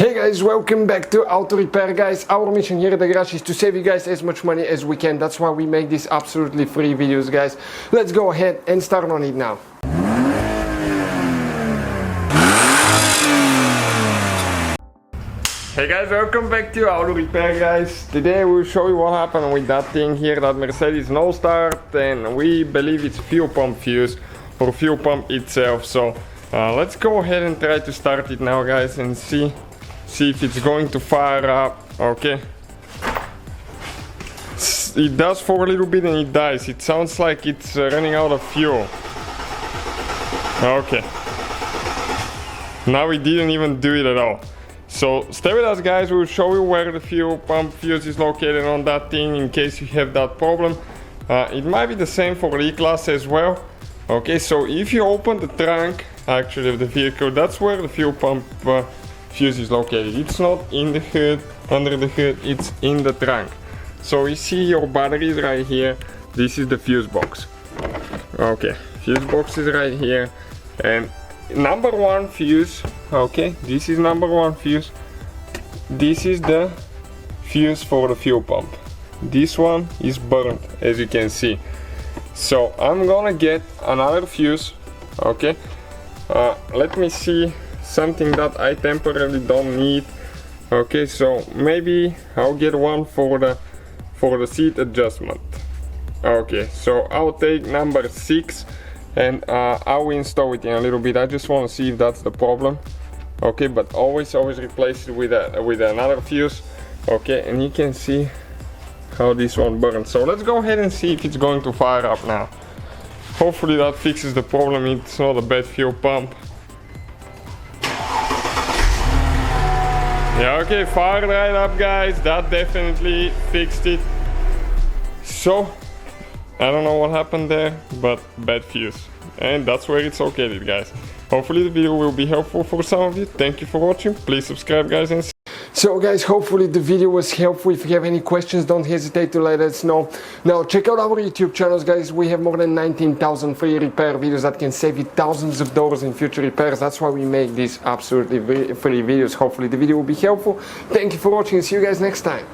Hey guys, welcome back to Auto Repair guys. Our mission here at the garage is to save you guys as much money as we can. That's why we make these absolutely free videos guys. Let's go ahead and start on it now. Hey guys, welcome back to Auto Repair guys. Today we'll show you what happened with that thing here, that Mercedes no start, and we believe it's fuel pump fuse or fuel pump itself. So let's go ahead and try to start it now guys and see if it's going to fire up. Okay, it does for a little bit and it dies. It sounds like it's running out of fuel. Okay, now it didn't even do it at all. So stay with us guys, we'll show you where the fuel pump fuse is located on that thing in case you have that problem. It might be the same for the E-Class as well. Okay, so if you open the trunk actually of the vehicle, that's where the fuel pump fuse is located. It's not in the hood, under the hood, it's in the trunk. So you see your batteries right here. This is the fuse box. Okay, fuse box is right here, and number one fuse. Okay, this is number one fuse. This is the fuse for the fuel pump. This one is burnt, as you can see. So I'm gonna get another fuse. Okay, let me see something that I temporarily don't need. Okay, so maybe I'll get one for the seat adjustment. Okay, so I'll take number 6 and I'll install it in a little bit. I just want to see if that's the problem. Okay, but always replace it with another fuse. Okay, and you can see how this one burns. So let's go ahead and see if it's going to fire up now. Hopefully that fixes the problem. It's not a bad fuel pump. Yeah, okay, fired right up guys. That definitely fixed it. So I don't know what happened there, but bad fuse. And that's where it's located guys. Hopefully the video will be helpful for some of you. Thank you for watching. Please subscribe guys. And so guys, hopefully the video was helpful. If you have any questions, don't hesitate to let us know. Now check out our YouTube channels guys. We have more than 19,000 free repair videos that can save you thousands of dollars in future repairs. That's why we make these absolutely free videos. Hopefully the video will be helpful. Thank you for watching and see you guys next time.